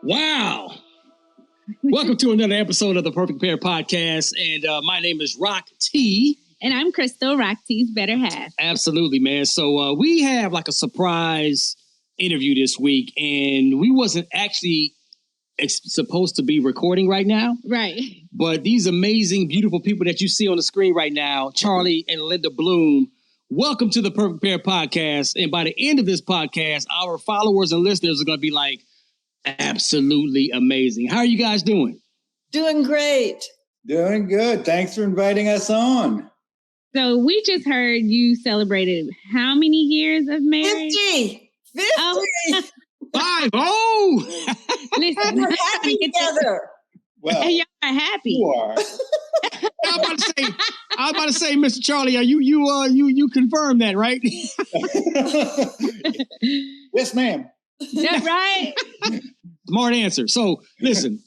Wow. Welcome to another episode of the Perfect Pair Podcast. And my name is Rock-T. And I'm Krystal, Rock-T's better half. Absolutely, man. So we have like a surprise interview this week. And we wasn't actually supposed to be recording right now. Right. But these amazing, beautiful people that you see on the screen right now, Charlie and Linda Bloom, welcome to the Perfect Pair Podcast. And by the end of this podcast, our followers and listeners are going to be like, absolutely amazing. How are you guys doing? Doing great. Doing good. Thanks for inviting us on. So we just heard you celebrated how many years of marriage? 50. 50. Oh. 5-0. Listen, We're happy together. Well, y'all are happy. you are. I was about to say, Mr. Charlie, are you confirmed that, right? Yes, ma'am. That's right. Smart answer. So listen,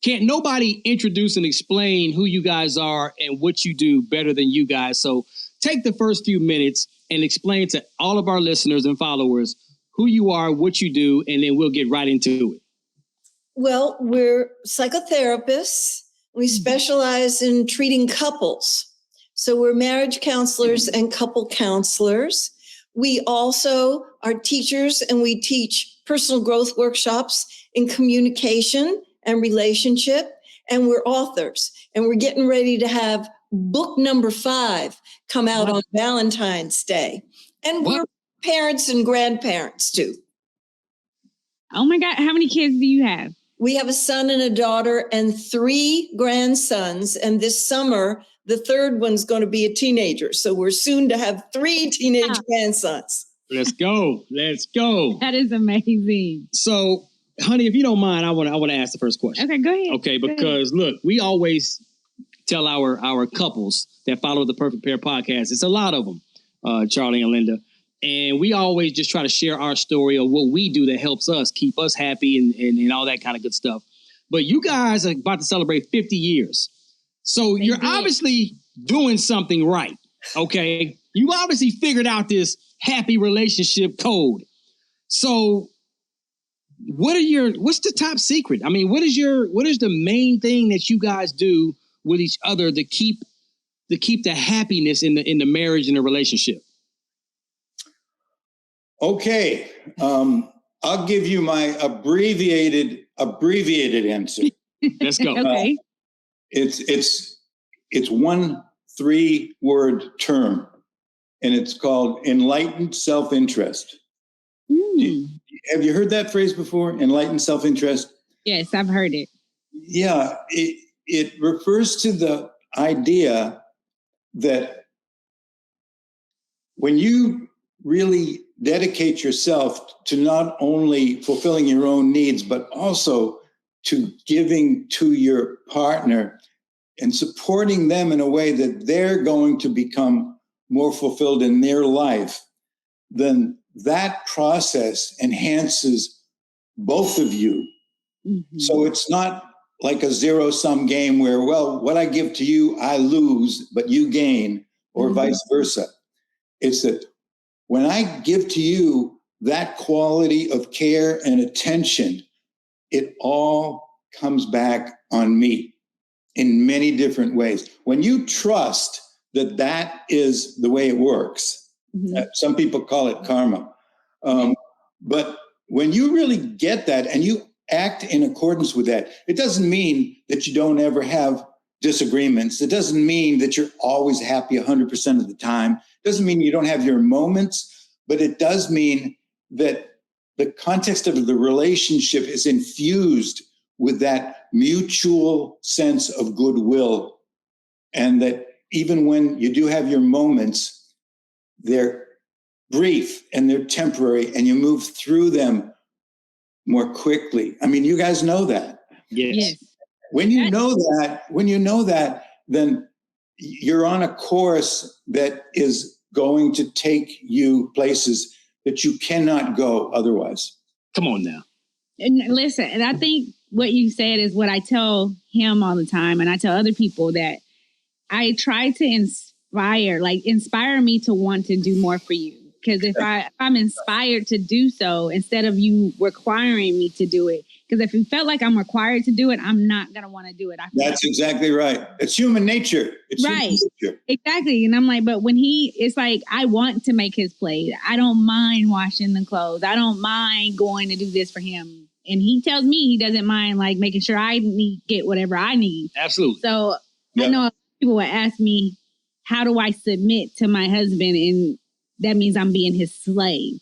can't nobody introduce and explain who you guys are and what you do better than you guys. So take the first few minutes and explain to all of our listeners and followers who you are, what you do, and then we'll get right into it. Well, we're psychotherapists. We specialize in treating couples. So we're marriage counselors and couple counselors. We also are teachers, and we teach personal growth workshops in communication and relationship. And we're authors, and we're getting ready to have book number 5 come out on Valentine's Day. And we're parents and grandparents too. Oh my God. How many kids do you have? We have a son and a daughter and 3 grandsons. And this summer, the third one's going to be a teenager. So we're soon to have 3 teenage grandsons. Let's go. Let's go. That is amazing. So, honey, if you don't mind, I want to ask the first question. Okay, go ahead. Okay, because look, we always tell our couples that follow the Perfect Pair Podcast. It's a lot of them, Charlie and Linda. And we always just try to share our story of what we do that helps us keep us happy and all that kind of good stuff. But you guys are about to celebrate 50 years. So you're obviously doing something right, okay? You obviously figured out this happy relationship code. So what's the top secret? I mean, what is the main thing that you guys do with each other to keep the happiness in the marriage and the relationship? Okay. I'll give you my abbreviated answer. Let's go. Okay. It's 1 3-word term, and it's called enlightened self-interest. Have you heard that phrase before? Enlightened self-interest? Yes, I've heard it. Yeah, it refers to the idea that when you really dedicate yourself to not only fulfilling your own needs, but also to giving to your partner and supporting them in a way that they're going to become more fulfilled in their life, then that process enhances both of you. Mm-hmm. So it's not like a zero-sum game where, well, what I give to you, I lose, but you gain, or vice versa. It's that when I give to you that quality of care and attention, it all comes back on me in many different ways. When you trust that that is the way it works, some people call it karma. But when you really get that and you act in accordance with that, it doesn't mean that you don't ever have disagreements. It doesn't mean that you're always happy 100% of the time. It doesn't mean you don't have your moments, but it does mean that the context of the relationship is infused with that mutual sense of goodwill. And that even when you do have your moments, they're brief and they're temporary and you move through them more quickly. I mean, you guys know that. Yes. When you know that, then you're on a course that is going to take you places that you cannot go otherwise. Come on now. And listen, and I think what you said is what I tell him all the time. And I tell other people that I try to inspire me to want to do more for you. Because if I'm inspired to do so, instead of you requiring me to do it, Because if it felt like I'm required to do it, I'm not going to want to do it. That's exactly right. It's human nature. It's right. Human nature. Exactly. And I'm like, but when it's like, I want to make his plate. I don't mind washing the clothes. I don't mind going to do this for him. And he tells me he doesn't mind like making sure I get whatever I need. Absolutely. So I know people would ask me, how do I submit to my husband? And that means I'm being his slave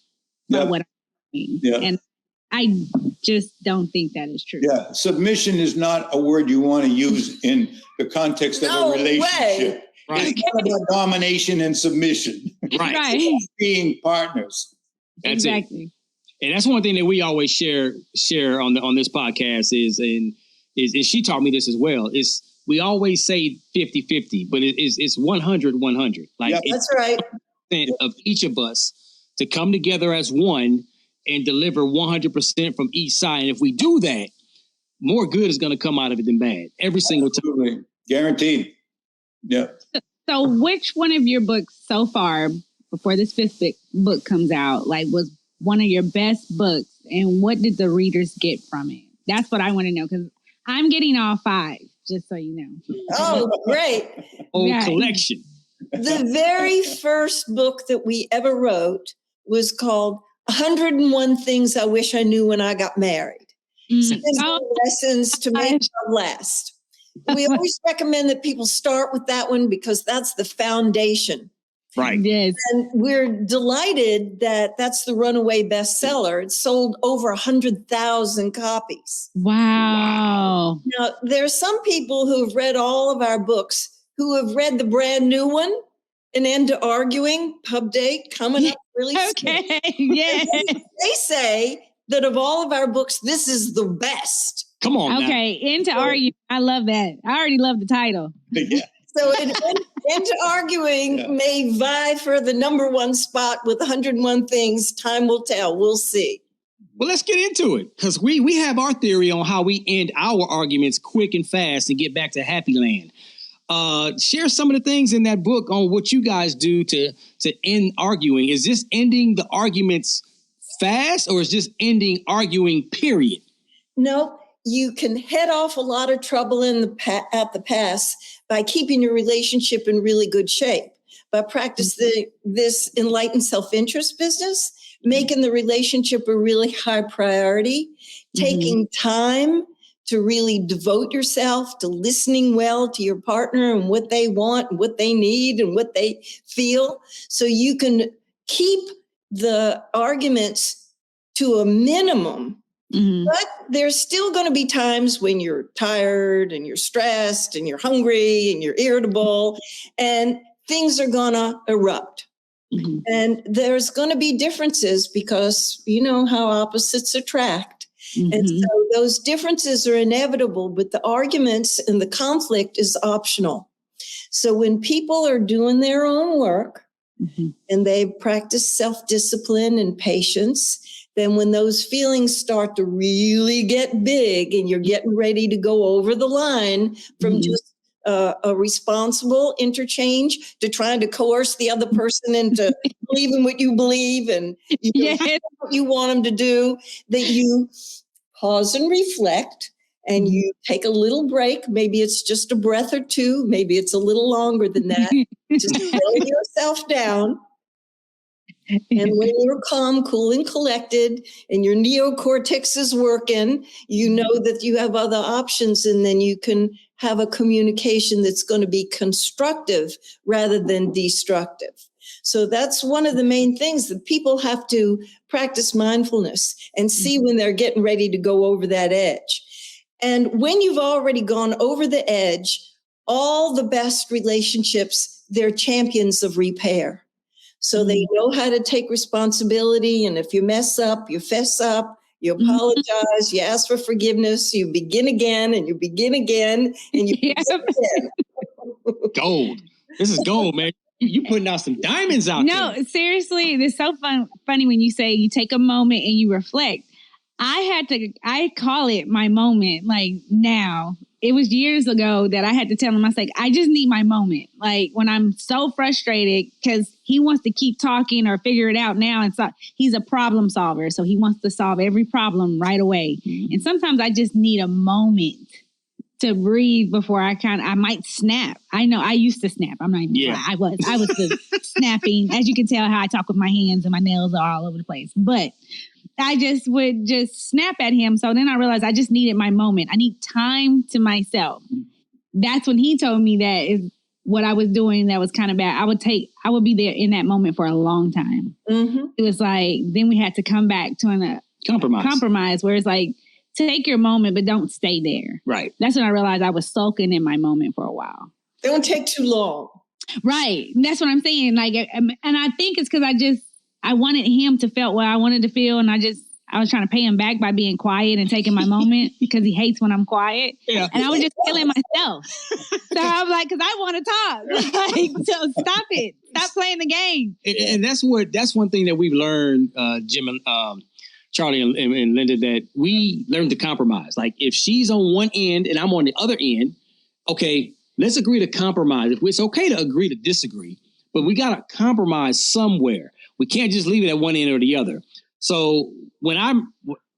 by what I'm doing. Yeah. And I just don't think that is true. Yeah. Submission is not a word you want to use in the context of a relationship. Right. It's not about domination and submission. Right. It's being partners. That's exactly. And that's one thing that we always share on this podcast is she taught me this as well. Is we always say 50-50, but it's 100-100. Like that's right. Of each of us to come together as one and deliver 100% from each side. And if we do that, more good is going to come out of it than bad. Every single time. Guaranteed. Yeah. So which one of your books so far, before this fifth book comes out, like was one of your best books? And what did the readers get from it? That's what I want to know, because I'm getting all 5, just so you know. Oh, great. Whole collection. The very first book that we ever wrote was called 101 Things I Wish I Knew When I Got Married. Lessons to make love last. We always recommend that people start with that one because that's the foundation. Right. Yes. And we're delighted that that's the runaway bestseller. It sold over 100,000 copies. Wow. Now, there are some people who have read all of our books who have read the brand new one, An End to Arguing, pub date, coming up really soon. Okay, yes. They say that of all of our books, this is the best. Come on. Okay, Into Arguing. I love that. I already love the title. Yeah. So Into Arguing may vie for the number 1 spot with 101 Things. Time will tell. We'll see. Well, let's get into it, because we have our theory on how we end our arguments quick and fast and get back to happy land. Share some of the things in that book on what you guys do to end arguing. Is this ending the arguments fast, or is this ending arguing, period? No, you can head off a lot of trouble at the pass by keeping your relationship in really good shape, by practicing this enlightened self-interest business, making the relationship a really high priority, taking time to really devote yourself to listening well to your partner and what they want and what they need and what they feel, so you can keep the arguments to a minimum. But there's still going to be times when you're tired and you're stressed and you're hungry and you're irritable and things are going to erupt. And there's going to be differences because you know how opposites attract. And so those differences are inevitable, but the arguments and the conflict is optional. So when people are doing their own work and they practice self-discipline and patience, then when those feelings start to really get big and you're getting ready to go over the line from just a responsible interchange to trying to coerce the other person into believing what you believe and you do what you want them to do, that you pause and reflect and you take a little break. Maybe it's just a breath or two. Maybe it's a little longer than that. Just slow yourself down. And when you're calm, cool, and collected, and your neocortex is working, you know that you have other options, and then you can have a communication that's going to be constructive rather than destructive. So that's one of the main things that people have to practice mindfulness and see when they're getting ready to go over that edge. And when you've already gone over the edge, all the best relationships, they're champions of repair. So they know how to take responsibility. And if you mess up, you fess up, you apologize, you ask for forgiveness, you begin again and you begin again and you begin again. Gold. This is gold, man. You putting out some diamonds out there. No, seriously, it's so funny when you say you take a moment and you reflect. I call it my moment, like now. it was years ago that I had to tell him, I was like, I just need my moment. Like when I'm so frustrated because he wants to keep talking or figure it out now. And so he's a problem solver. So he wants to solve every problem right away. And sometimes I just need a moment to breathe before I might snap. I know I used to snap. I'm not even I was the snapping. As you can tell how I talk with my hands and my nails are all over the place. But I just would just snap at him. So then I realized I just needed my moment. I need time to myself. That's when he told me that is what I was doing that was kind of bad. I would be there in that moment for a long time. Mm-hmm. It was like, then we had to come back to a compromise where it's like, take your moment, but don't stay there. Right. That's when I realized I was sulking in my moment for a while. Don't take too long. Right. That's what I'm saying. Like, and I think it's because I wanted him to feel what I wanted to feel. And I was trying to pay him back by being quiet and taking my moment because he hates when I'm quiet. Yeah. And I was just killing myself. So I'm like, because I want to talk. Like, so stop it. Stop playing the game. And that's one thing that we've learned, Jim and Charlie and Linda, that we learn to compromise. Like if she's on one end and I'm on the other end, okay, let's agree to compromise. It's okay to agree to disagree, but we got to compromise somewhere. We can't just leave it at one end or the other. So when I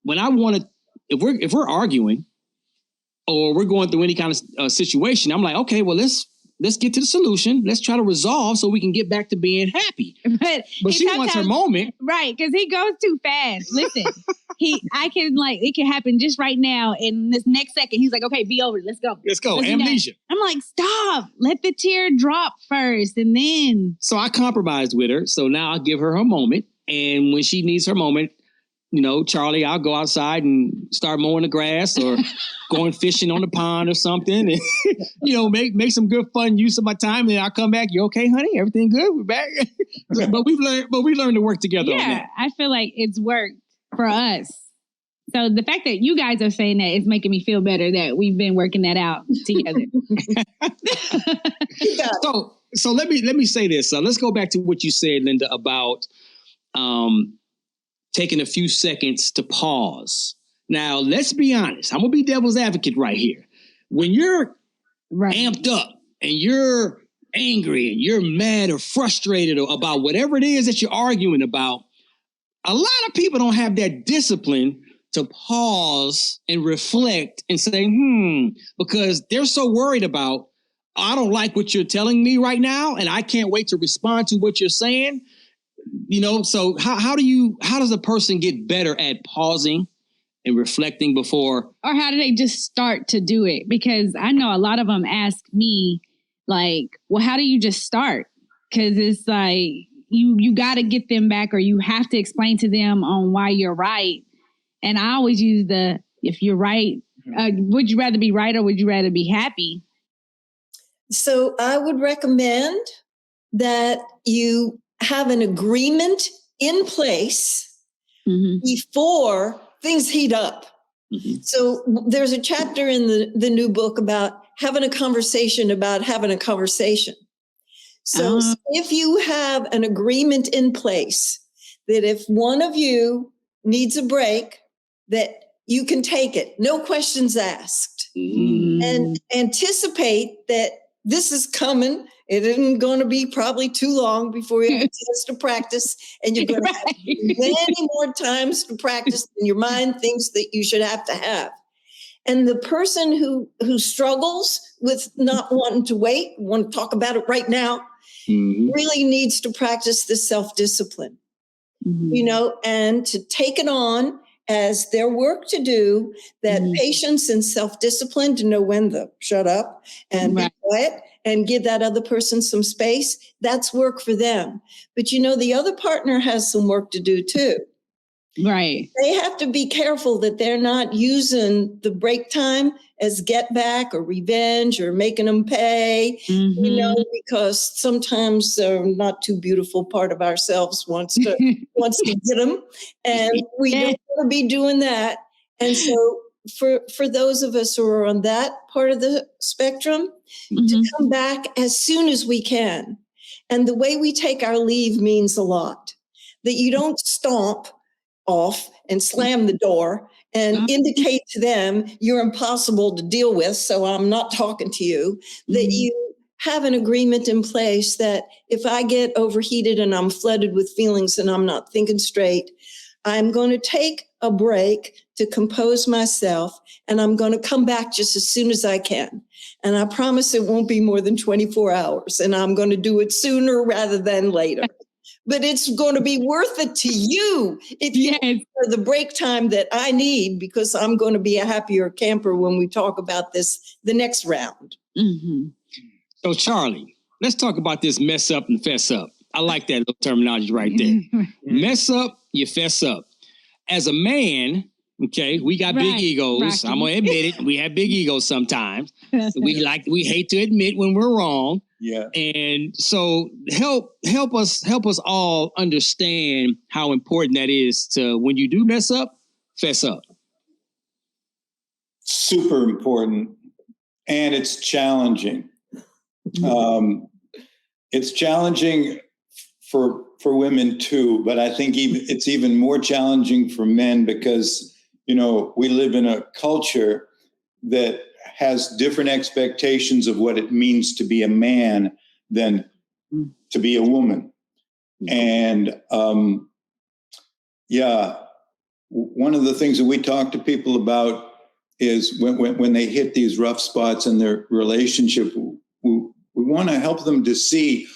want to, if we're arguing or we're going through any kind of situation, I'm like, okay, well, let's get to the solution. Let's try to resolve so we can get back to being happy. But she wants her moment. Right, because he goes too fast. Listen, it can happen just right now. And this next second, he's like, okay, be over it. Let's go. Let's go. Amnesia. I'm like, stop. Let the tear drop first and then. So I compromised with her. So now I'll give her moment. And when she needs her moment, Charlie, I'll go outside and start mowing the grass or going fishing on the pond or something and, make some good fun use of my time. And I'll come back. You okay, honey? Everything good? We're back. But we learned to work together on that. I feel like it's worked for us. So the fact that you guys are saying that is making me feel better that we've been working that out together. So let me say this. Let's go back to what you said, Linda, about taking a few seconds to pause. Now, let's be honest. I'm going to be devil's advocate right here. When you're amped up and you're angry and you're mad or frustrated about whatever it is that you're arguing about, a lot of people don't have that discipline to pause and reflect and say, because they're so worried about, I don't like what you're telling me right now, and I can't wait to respond to what you're saying. So how does a person get better at pausing and reflecting before? Or how do they just start to do it? Because I know a lot of them ask me like, well, how do you just start? Because it's like, you got to get them back or you have to explain to them on why you're right. And I always use if you're right, would you rather be right or would you rather be happy? So I would recommend that you have an agreement in place before things heat up. Mm-hmm. So there's a chapter in the new book about having a conversation about having a conversation. So if you have an agreement in place that if one of you needs a break, that you can take it, no questions asked, and anticipate that this is coming. It isn't going to be probably too long before you have a chance to practice, and you're going to have many more times to practice than your mind thinks that you should have to have. And the person who struggles with not wanting to wait, want to talk about it right now, really needs to practice this self-discipline, and to take it on as their work to do, that patience and self-discipline to know when to shut up and be quiet and give that other person some space. That's work for them. But the other partner has some work to do too. Right. They have to be careful that they're not using the break time as get back or revenge or making them pay, because sometimes a not too beautiful part of ourselves wants to get them, and we don't want to be doing that. And so for those of us who are on that part of the spectrum, to come back as soon as we can. And the way we take our leave means a lot. That you don't stomp off and slam the door and indicate to them you're impossible to deal with, so I'm not talking to you, that you have an agreement in place that if I get overheated and I'm flooded with feelings and I'm not thinking straight, I'm going to take a break to compose myself, and I'm going to come back just as soon as I can. And I promise it won't be more than 24 hours, and I'm going to do it sooner rather than later. But it's going to be worth it to you if you for the break time that I need, because I'm going to be a happier camper when we talk about this the next round. Mm-hmm. So, Charlie, let's talk about this mess up and fess up. I like that little terminology right there. Mess up, you fess up. As a man, okay, we got big egos. Rocky. I'm gonna admit it. We have big egos sometimes. We hate to admit when we're wrong. Yeah. And so help us all understand how important that is to, when you do mess up, fess up. Super important. And it's challenging. It's challenging for women too, but I think it's even more challenging for men because, we live in a culture that has different expectations of what it means to be a man than to be a woman. And one of the things that we talk to people about is when they hit these rough spots in their relationship, we want to help them to see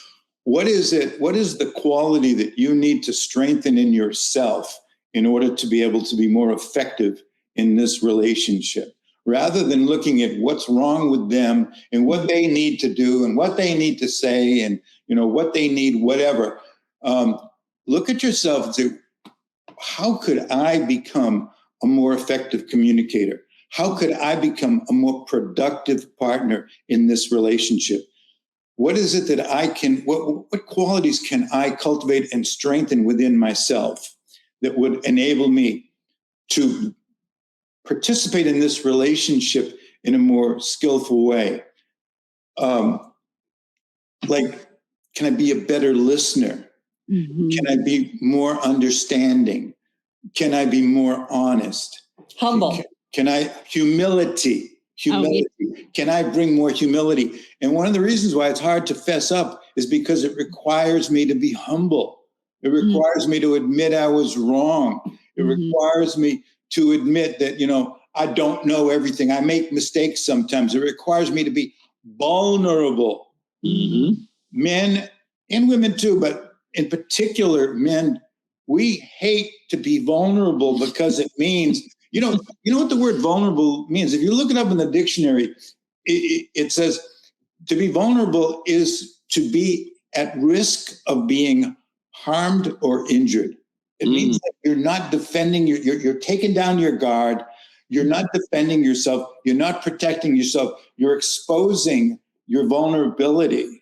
what is the quality that you need to strengthen in yourself in order to be able to be more effective in this relationship, rather than looking at what's wrong with them and what they need to do and what they need to say and what they need, whatever. Look at yourself and say, how could I become a more effective communicator? How could I become a more productive partner in this relationship? What is it that I can, what qualities can I cultivate and strengthen within myself that would enable me to participate in this relationship in a more skillful way? Can I be a better listener? Mm-hmm. Can I be more understanding? Can I be more honest? Humble. Can I, humility. Can I bring more humility? And one of the reasons why it's hard to fess up is because it requires me to be humble. It requires me to admit I was wrong. It requires me to admit that, I don't know everything. I make mistakes sometimes. It requires me to be vulnerable. Mm-hmm. Men and women too, but in particular, men, we hate to be vulnerable because it means, you know what the word vulnerable means? If you look it up in the dictionary, it says to be vulnerable is to be at risk of being harmed or injured. It means that you're not defending, you're taking down your guard. You're not defending yourself. You're not protecting yourself. You're exposing your vulnerability.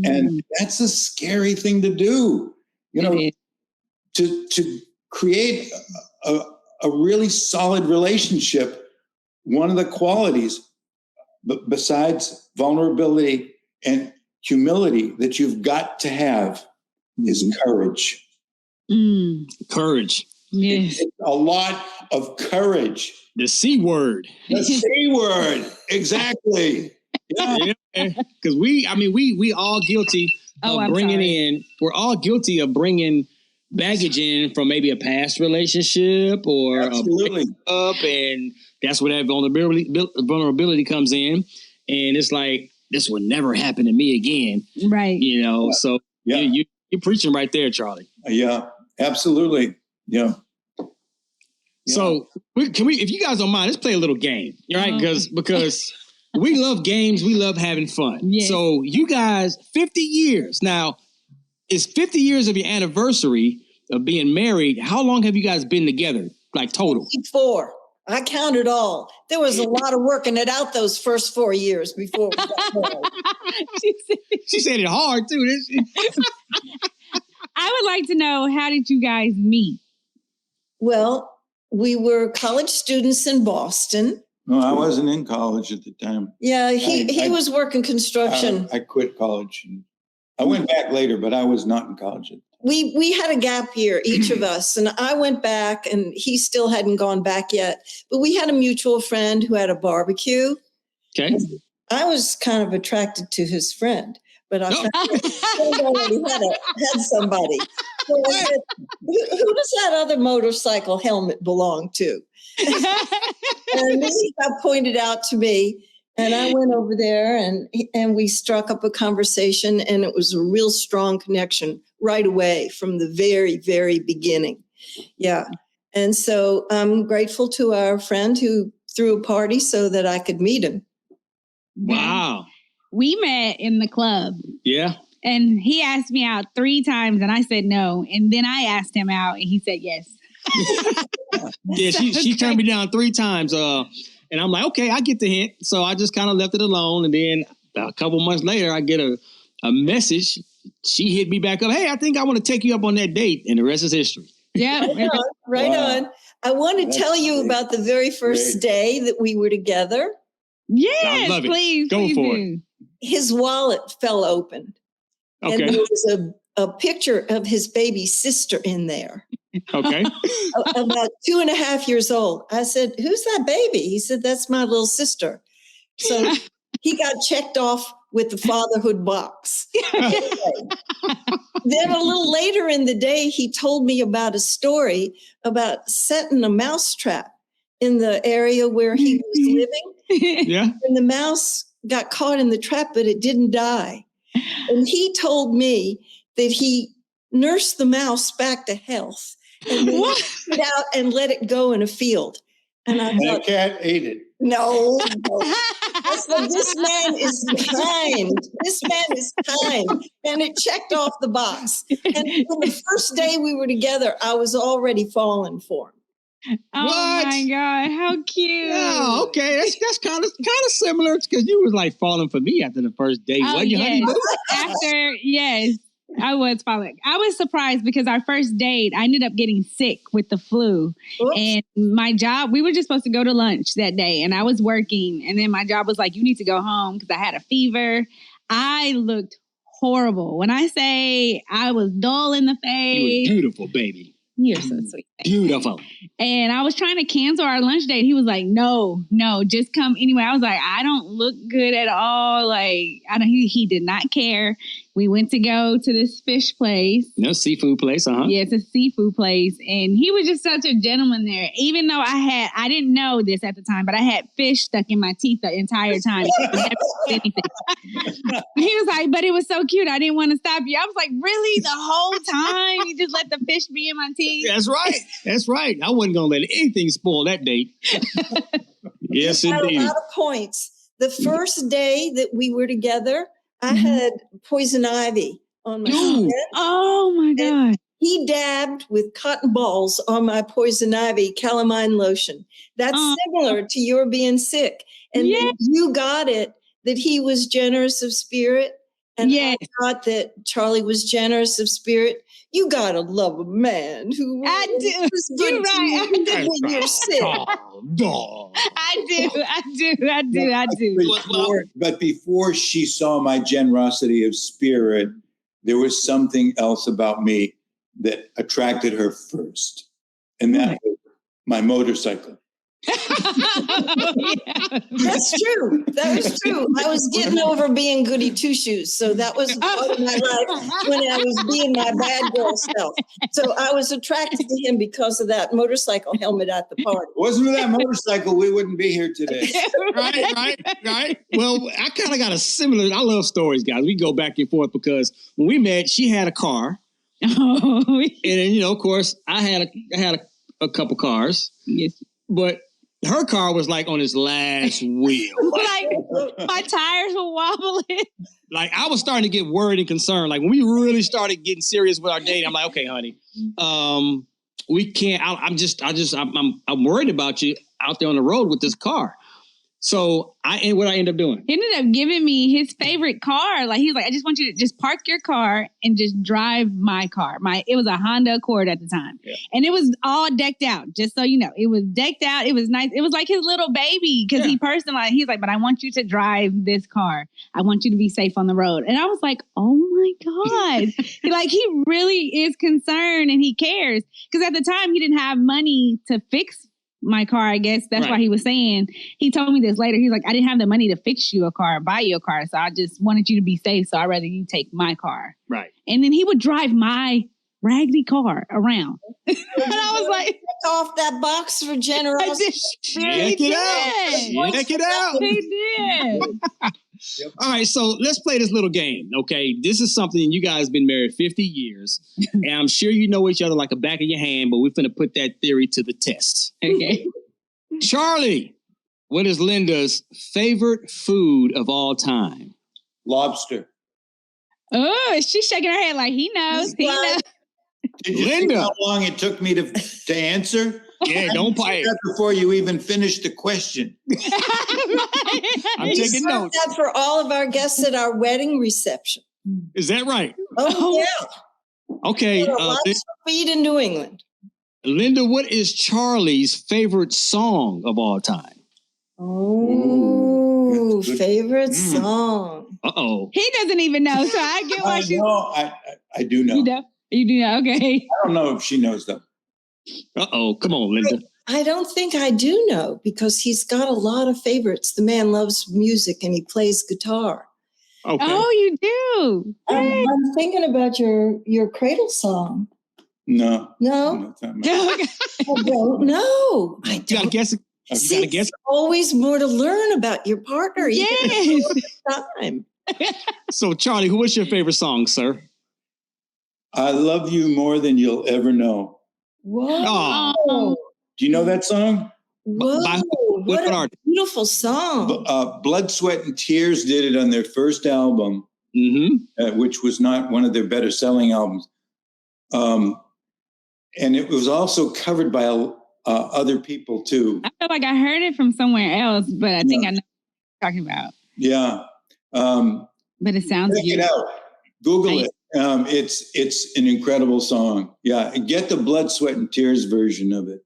And that's a scary thing to do, to create a really solid relationship. One of the qualities, besides vulnerability and humility, that you've got to have is courage. Courage. Yes. A lot of courage. The C word. The C word. Exactly. Yeah. Because we all guilty of we're all guilty of bringing baggage in from maybe a past relationship or a breakup, and that's where that vulnerability comes in. And it's like, this would never happen to me again. Right. So you're preaching right there, Charlie. Yeah, absolutely. Yeah. So if you guys don't mind, let's play a little game, right? Because we love games. We love having fun. Yes. So you guys, 50 years. Now, it's 50 years of your anniversary of being married. How long have you guys been together, like total? 4. I counted all. There was a lot of working it out those first 4 years before we got married. She said it hard, too, didn't she? I would like to know, how did you guys meet? Well, we were college students in Boston. No, I wasn't in college at the time. Yeah, he was working construction. I quit college. I went back later, but I was not in college at the time. we had a gap year, each of us, and I went back, and he still hadn't gone back yet. But we had a mutual friend who had a barbecue. Okay. I was kind of attracted to his friend, but I found he already had somebody. So I said, who does that other motorcycle helmet belong to? And he got pointed out to me. And I went over there and we struck up a conversation, and it was a real strong connection right away from the very, very beginning. Yeah. And so I'm grateful to our friend who threw a party so that I could meet him. Wow. We met in the club. Yeah. And he asked me out 3 times and I said no. And then I asked him out and he said yes. Yeah, she turned me down 3 times. And I'm like, okay, I get the hint. So I just kind of left it alone. And then a couple months later, I get a message. She hit me back up. Hey, I think I want to take you up on that date. And the rest is history. Yeah. Right on. I want to tell you about the very first day that we were together. Yes, I love it. Please. Go for it. His wallet fell open. Okay. And there was a picture of his baby sister in there. Okay. About 2.5 years old. I said, who's that baby? He said, that's my little sister. So he got checked off with the fatherhood box. Then a little later in the day, he told me about a story about setting a mouse trap in the area where he was living. Yeah. And the mouse got caught in the trap, but it didn't die. And he told me that he nursed the mouse back to health and then took it out and let it go in a field. And I thought, the cat ate it. No. I said, this man is kind. This man is kind. And it checked off the box. And on the first day we were together, I was already falling for him. Oh What? my God, how cute. Oh, okay. That's kind of similar because you was like falling for me after the first date. Oh, Wasn't you, honey? yes. Yes. I was falling. I was surprised because our first date, I ended up getting sick with the flu. Oops. And my job, we were just supposed to go to lunch that day and I was working. And then my job was like, you need to go home because I had a fever. I looked horrible. When I say I was dull in the You face. was beautiful, baby. You're so sweet. Beautiful. And I was trying to cancel our lunch date. He was like, no, just come anyway. I was like, I don't look good at all. Like, he did not care. We went to go to this fish place. No seafood place, Yeah, it's a seafood place. And he was just such a gentleman there. Even though I didn't know this at the time, but I had fish stuck in my teeth the entire time. He was like, but it was so cute. I didn't want to stop you. I was like, really? The whole time? You just let the fish be in my teeth? That's right. That's right. I wasn't going to let anything spoil that date. Yes, You got indeed. a lot of points. The first day that we were together, I had poison ivy on my skin. Oh my God. He dabbed with cotton balls on my poison ivy calamine lotion. That's similar to your being sick. And then you got it that he was generous of spirit. And I thought that Charlie was generous of spirit. You gotta love a man who I do. was good You're to right. you even when you're sick. I do. But before she saw my generosity of spirit, there was something else about me that attracted her first. And that was my motorcycle. That's true. That was true. I was getting over being goody two shoes. So that was part of my life when I was being my bad girl self. So I was attracted to him because of that motorcycle helmet at the party. Wasn't for that motorcycle, we wouldn't be here today. Right. Well, I kind of got a similar. I love stories, guys. We go back and forth because when we met, she had a car, and then of course, I had a couple cars. Yes. But her car was like on its last wheel. Like my tires were wobbling. Like I was starting to get worried and concerned. Like when we really started getting serious with our date, I'm like, okay, honey, we can't. I'm worried about you out there on the road with this car. So what I end up doing? He ended up giving me his favorite car. Like, he's like, I just want you to just park your car and just drive my car. It was a Honda Accord at the time. Yeah. And it was all decked out, just so you know. It was decked out. It was nice. It was like his little baby because he personalized. He's like, but I want you to drive this car. I want you to be safe on the road. And I was like, oh my God. He really is concerned and he cares. Because at the time, he didn't have money to fix my car, I guess. That's why he was saying. He told me this later. He's like, I didn't have the money to fix you a car, buy you a car. So I just wanted you to be safe. So I'd rather you take my car. Right. And then he would drive my raggedy car around. And I was like, off that box for generosity. Check it out. He did. Yep. All right, so let's play this little game, okay? This is something you guys been married 50 years, and I'm sure you know each other like the back of your hand, but we're going to put that theory to the test. Okay. Charlie, what is Linda's favorite food of all time? Lobster. Oh, she's shaking her head like he knows. He knows. Did you see how long it took me to answer? Yeah, don't bite that before you even finished the question. I'm taking notes. That for all of our guests at our wedding reception. Is that right? Oh, yeah. Okay. Lots of feed in New England. Linda, what is Charlie's favorite song of all time? Oh, favorite song. Uh-oh. He doesn't even know, so I get why she's... I do know. You know? You do know? Okay. I don't know if she knows though. Uh-oh. Come on, Linda. I don't think I do know because he's got a lot of favorites. The man loves music and he plays guitar. Okay. Oh, you do? I'm thinking about your cradle song. No. No? I don't know. You got to guess it. See, there's always more to learn about your partner. Yes. Time. So, Charlie, what's your favorite song, sir? I love you more than you'll ever know. Whoa. Oh. Do you know that song? Whoa. What a beautiful song. Blood, Sweat, and Tears did it on their first album, which was not one of their better selling albums. And it was also covered by other people too. I feel like I heard it from somewhere else, but I think I know what you're talking about. Yeah. But it sounds check it out. Google it. It's an incredible song. Yeah. Get the Blood, Sweat, and Tears version of it.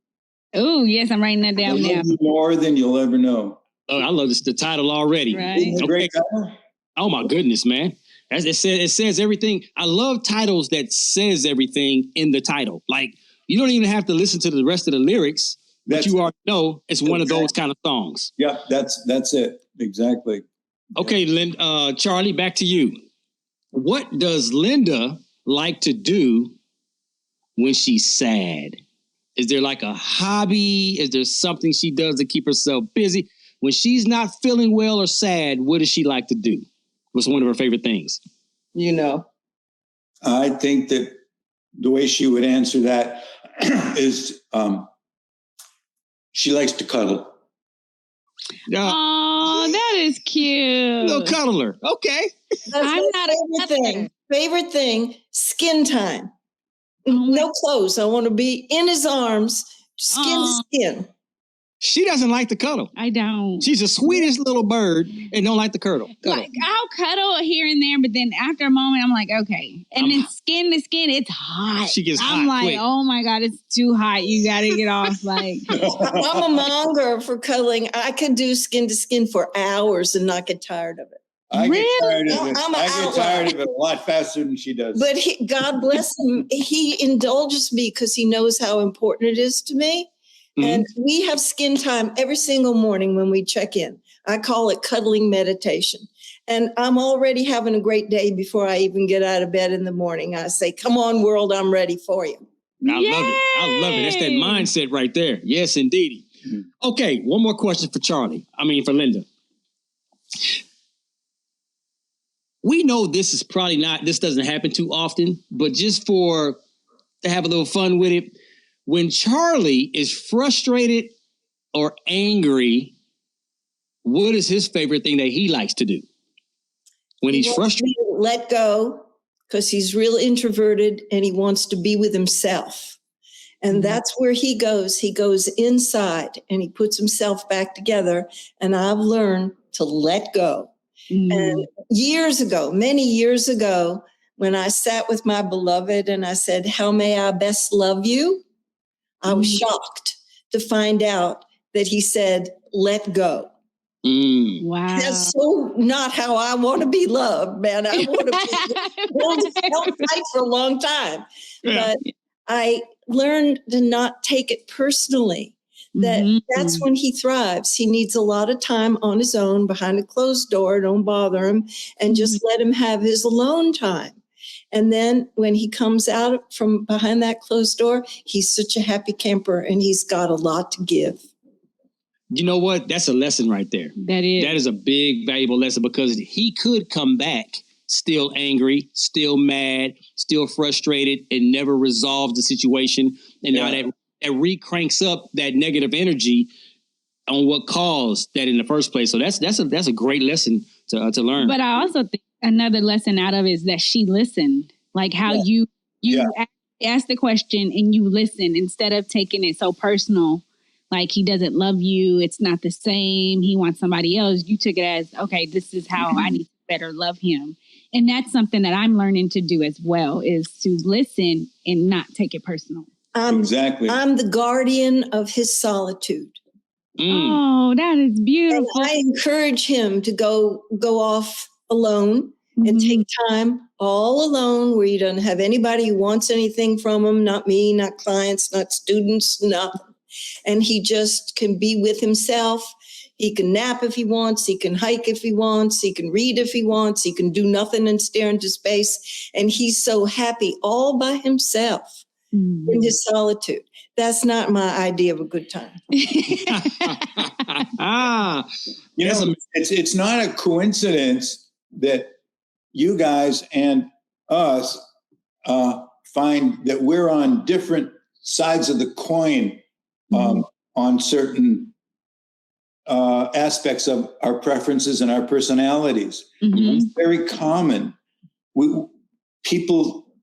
Oh, yes. I'm writing that down now. More than you'll ever know. Oh, I love the title already. Right. Okay. Great title. Oh my goodness, man. It says everything. I love titles that says everything in the title. Like, you don't even have to listen to the rest of the lyrics, but you already know it's one of those kind of songs. Yeah, that's it. Exactly. Okay, Charlie, back to you. What does Linda like to do when she's sad? Is there like a hobby? Is there something she does to keep herself busy? When she's not feeling well or sad, what does she like to do? What's one of her favorite things? You know. I think that the way she would answer that is she likes to cuddle. Oh, that is cute. Little cuddler. Okay. I'm not a thing. Favorite thing, skin time. No clothes. I want to be in his arms, skin to skin. She doesn't like to cuddle. I don't. She's the sweetest little bird and don't like to cuddle. Like, I'll cuddle here and there, but then after a moment, I'm like, okay. And then skin to skin, it's hot. She gets hot. I'm like, quick. Oh my God, it's too hot. You got to get off. Like, I'm a monger for cuddling. I could do skin to skin for hours and not get tired of it. I get tired of it. I'm I get tired of it a lot faster than she does. But God bless him. He indulges me because he knows how important it is to me. Mm-hmm. And we have skin time every single morning when we check in. I call it cuddling meditation. And I'm already having a great day before I even get out of bed in the morning. I say, come on, world, I'm ready for you. I love it. That's that mindset right there. Yes, indeed. Mm-hmm. Okay, one more question for for Linda. We know this doesn't happen too often, but just to have a little fun with it, when Charlie is frustrated or angry, what is his favorite thing that he likes to do? When he's frustrated? Let go, because he's real introverted and he wants to be with himself. And that's where he goes. He goes inside and he puts himself back together. And I've learned to let go. And years ago, many years ago, when I sat with my beloved and I said, "How may I best love you?" I was shocked to find out that he said, "Let go." Wow. That's so not how I want to be loved, man. I want to fight for a long time. Yeah. But I learned to not take it personally. That's when he thrives. He needs a lot of time on his own behind a closed door. Don't bother him and just let him have his alone time. And then when he comes out from behind that closed door, he's such a happy camper and he's got a lot to give. You know what? That's a lesson right there. That is a big, valuable lesson, because he could come back still angry, still mad, still frustrated, and never resolve the situation. And now that re-cranks up that negative energy on what caused that in the first place. So that's a great lesson to learn. But I also think another lesson out of it is that she listened, like how you asked the question and you listen instead of taking it so personal. Like, he doesn't love you. It's not the same. He wants somebody else. You took it as, okay, this is how I need to better love him. And that's something that I'm learning to do as well, is to listen and not take it personal. Exactly. I'm the guardian of his solitude. Oh, that is beautiful. And I encourage him to go off alone and take time all alone where he doesn't have anybody who wants anything from him, not me, not clients, not students, nothing. And he just can be with himself. He can nap if he wants. He can hike if he wants. He can read if he wants. He can do nothing and stare into space. And he's so happy all by himself in his solitude. That's not my idea of a good time. It's not a coincidence that you guys and us find that we're on different sides of the coin on certain aspects of our preferences and our personalities. It's very common. We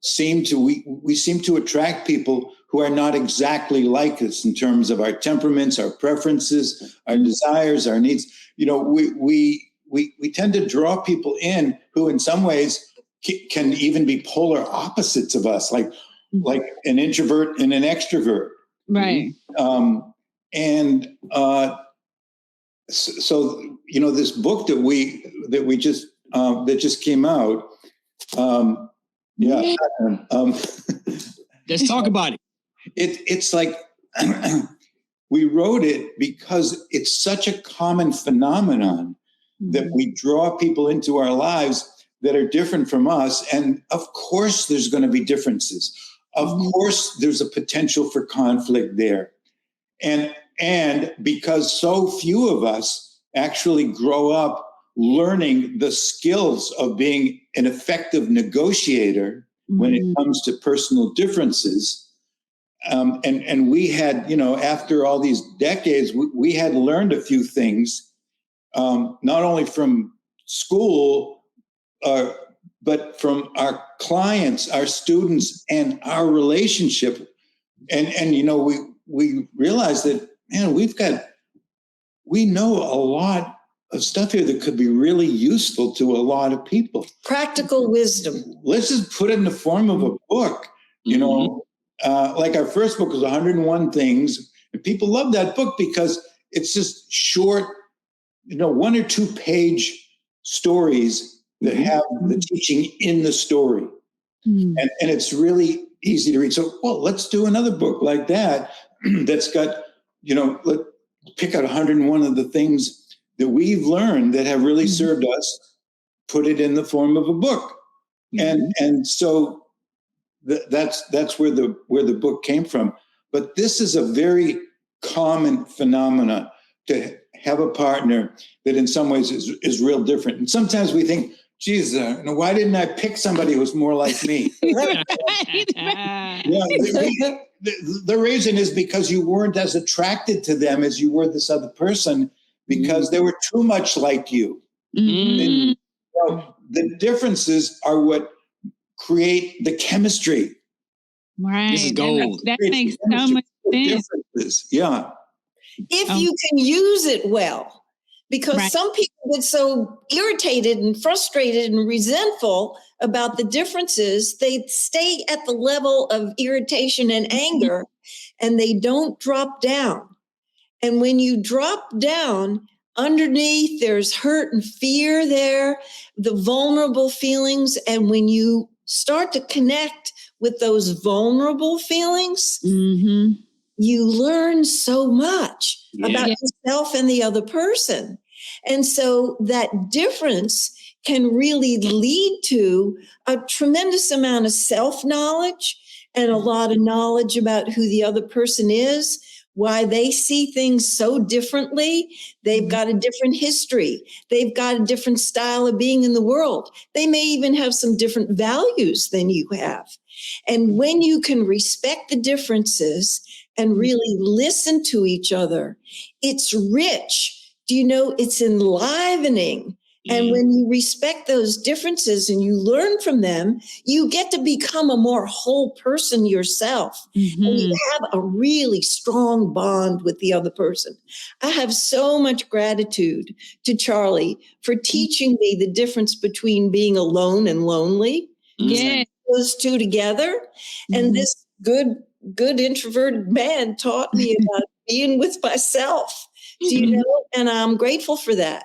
seem to attract people who are not exactly like us in terms of our temperaments, our preferences, our desires, our needs. You know, we tend to draw people in who in some ways can even be polar opposites of us, like an introvert and an extrovert. Right. So, you know, this book that just came out. Let's talk about it. It's like we wrote it because it's such a common phenomenon that we draw people into our lives that are different from us. And of course, there's going to be differences. Of course, there's a potential for conflict there. And because so few of us actually grow up learning the skills of being an effective negotiator when it comes to personal differences. And we had, you know, after all these decades, we had learned a few things, not only from school, but from our clients, our students, and our relationship. And you know, we realized that, man, we know a lot of stuff here that could be really useful to a lot of people. Practical wisdom. Let's just put it in the form of a book. You know, like our first book was 101 Things. And people love that book because it's just short, you know, 1 or 2 page stories that have the teaching in the story. And it's really easy to read. So, well, let's do another book like that that's got, you know, let's pick out 101 of the things that we've learned that have really served us, put it in the form of a book. And so that's where the book came from. But this is a very common phenomenon, to have a partner that in some ways is real different. And sometimes we think, geez, why didn't I pick somebody who's more like me? The reason is because you weren't as attracted to them as you were this other person, because they were too much like you. And, the differences are what create the chemistry. Right. This is gold. That makes so much sense. Differences. Yeah. If you can use it well, because Right. some people get so irritated and frustrated and resentful about the differences, they stay at the level of irritation and anger and they don't drop down. And when you drop down, underneath there's hurt and fear there, the vulnerable feelings. And when you start to connect with those vulnerable feelings, Mm-hmm. you learn so much about yourself and the other person. And so that difference can really lead to a tremendous amount of self-knowledge and a lot of knowledge about who the other person is, why they see things so differently. They've got a different history. They've got a different style of being in the world. They may even have some different values than you have. And when you can respect the differences and really listen to each other, it's rich. Do you know, it's enlivening. And when you respect those differences and you learn from them, you get to become a more whole person yourself. Mm-hmm. And you have a really strong bond with the other person. I have so much gratitude to Charlie for teaching me the difference between being alone and lonely. Yeah. Those two together. And this good introverted man taught me about being with myself. Do you know? And I'm grateful for that.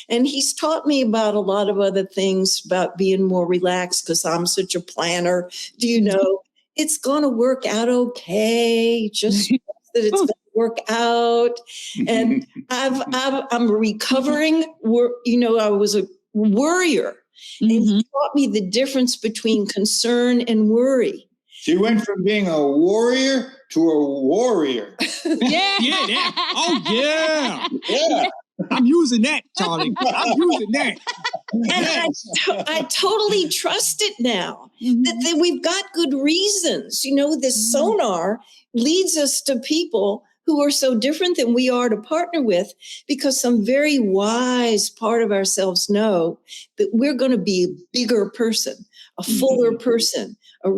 And he's taught me about a lot of other things about being more relaxed because I'm such a planner. Do you know? It's going to work out okay. Just that it's going to work out. And I'm recovering. I was a worrier. And he taught me the difference between concern and worry. She went from being a warrior to a warrior. Yeah. Oh, yeah. Yeah. I'm using that, Charlie. I'm using that. And I totally trust it now that we've got good reasons. This sonar leads us to people who are so different than we are to partner with, because some very wise part of ourselves know that we're going to be a bigger person, a fuller person, a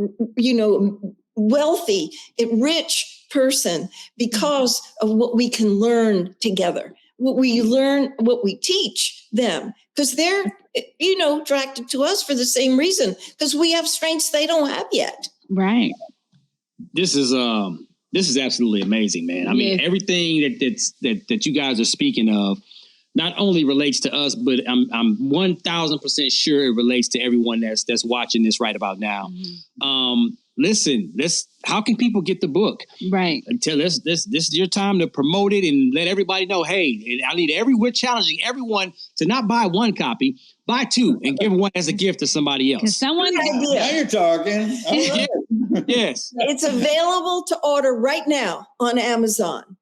wealthy, rich person because of what we can learn together. What we learn, what we teach them, because they're, attracted to us for the same reason, because we have strengths they don't have yet. Right. This is absolutely amazing, man. I mean, everything that you guys are speaking of not only relates to us, but I'm 1,000% sure it relates to everyone that's watching this right about now. Listen, how can people get the book? Right. Until this is your time to promote it and let everybody know, hey, we're challenging everyone to not buy one copy, buy two and give one as a gift to somebody else. Now you're talking. All right. Yes. It's available to order right now on Amazon.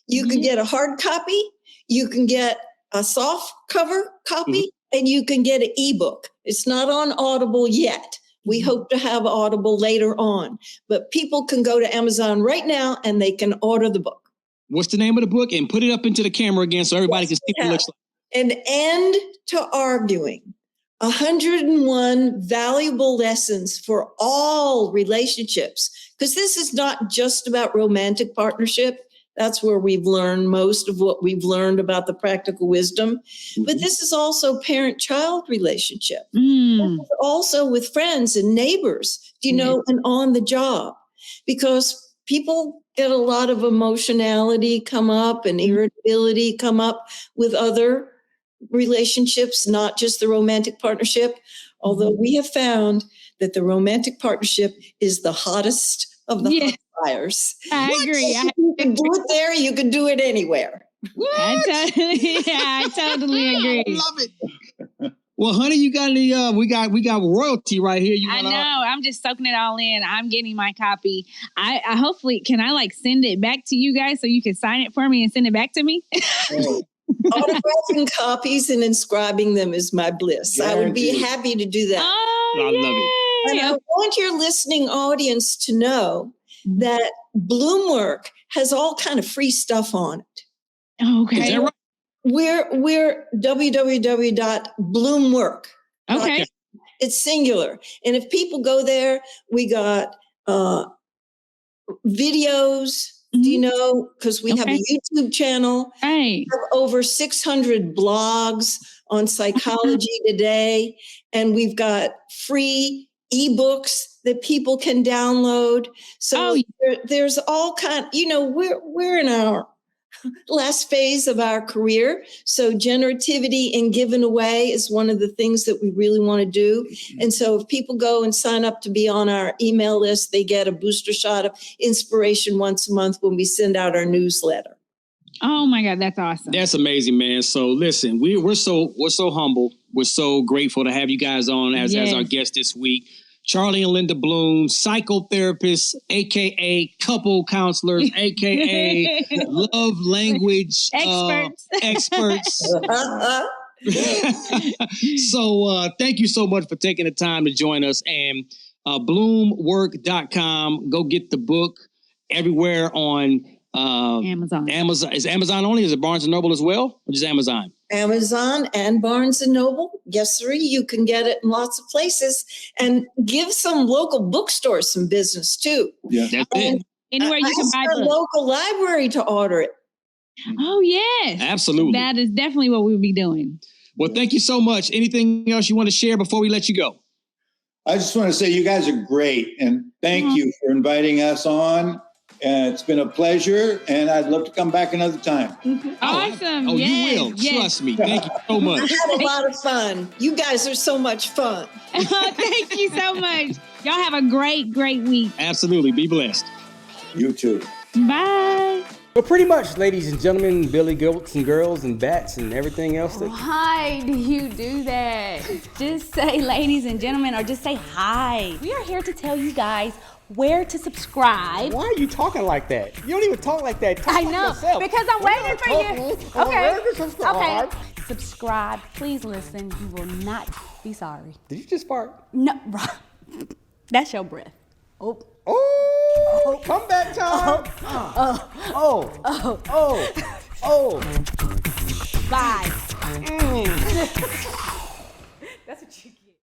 You can get a hard copy, you can get a soft cover copy, and you can get an ebook. It's not on Audible yet. We hope to have Audible later on, but people can go to Amazon right now and they can order the book. What's the name of the book? And put it up into the camera again so everybody can see what it looks like. An End to Arguing. 101 valuable lessons for all relationships. Because this is not just about romantic partnership. That's where we've learned most of what we've learned about the practical wisdom. But this is also parent-child relationship. Also with friends and neighbors, and on the job. Because people get a lot of emotionality come up and irritability come up with other relationships, not just the romantic partnership. Although we have found that the romantic partnership is the hottest of the hot fires. I agree. You can do it there. You can do it anywhere. I totally agree. I love it. Well, honey, you got any? We got royalty right here. I know. I'm just soaking it all in. I'm getting my copy. I hopefully can I send it back to you guys so you can sign it for me and send it back to me. Autographing copies and inscribing them is my bliss. Guaranteed. I would be happy to do that. I love it. And I want your listening audience to know that Bloomwork has all kind of free stuff on it. Okay. Is that right? We're www.bloomwork. Okay. It's singular. And if people go there, we got videos. Do you know? Because we have a YouTube channel. Right. We have over 600 blogs on Psychology Today, and we've got free ebooks that people can download. So there's all kind. We're in our last phase of our career. So generativity and giving away is one of the things that we really want to do. And so if people go and sign up to be on our email list, they get a booster shot of inspiration once a month when we send out our newsletter. Oh my God, that's awesome. That's amazing, man. So listen, we're so humble. We're so grateful to have you guys on as our guest this week. Charlie and Linda Bloom, psychotherapists, aka couple counselors, aka love language experts. So thank you so much for taking the time to join us. And bloomwork.com. Go get the book everywhere on Amazon. Is Amazon only? Is it Barnes & Noble as well? Or just Amazon? Amazon and Barnes & Noble. Yes, sir. You can get it in lots of places. And give some local bookstores some business, too. Yeah, that's it. Anywhere you can buy books. Local library to order it. Oh, yes. Absolutely. That is definitely what we'll be doing. Well, thank you so much. Anything else you want to share before we let you go? I just want to say you guys are great. And thank you for inviting us on. It's been a pleasure, and I'd love to come back another time. Awesome. You will. Trust me. Thank you so much. I had a lot of fun. You guys are so much fun. Thank you so much. Y'all have a great, great week. Absolutely. Be blessed. You too. Bye. Well, pretty much, ladies and gentlemen, billy goats and girls and bats and everything else. Why do you do that? Just say ladies and gentlemen, or just say hi. We are here to tell you guys where to subscribe. Why are you talking like that? You don't even talk like that. Talk I like know, yourself. because I'm waiting for you. Okay. Okay. Subscribe. Please listen. You will not be sorry. Did you just fart? No, that's your breath. Oh, comeback time. Bye.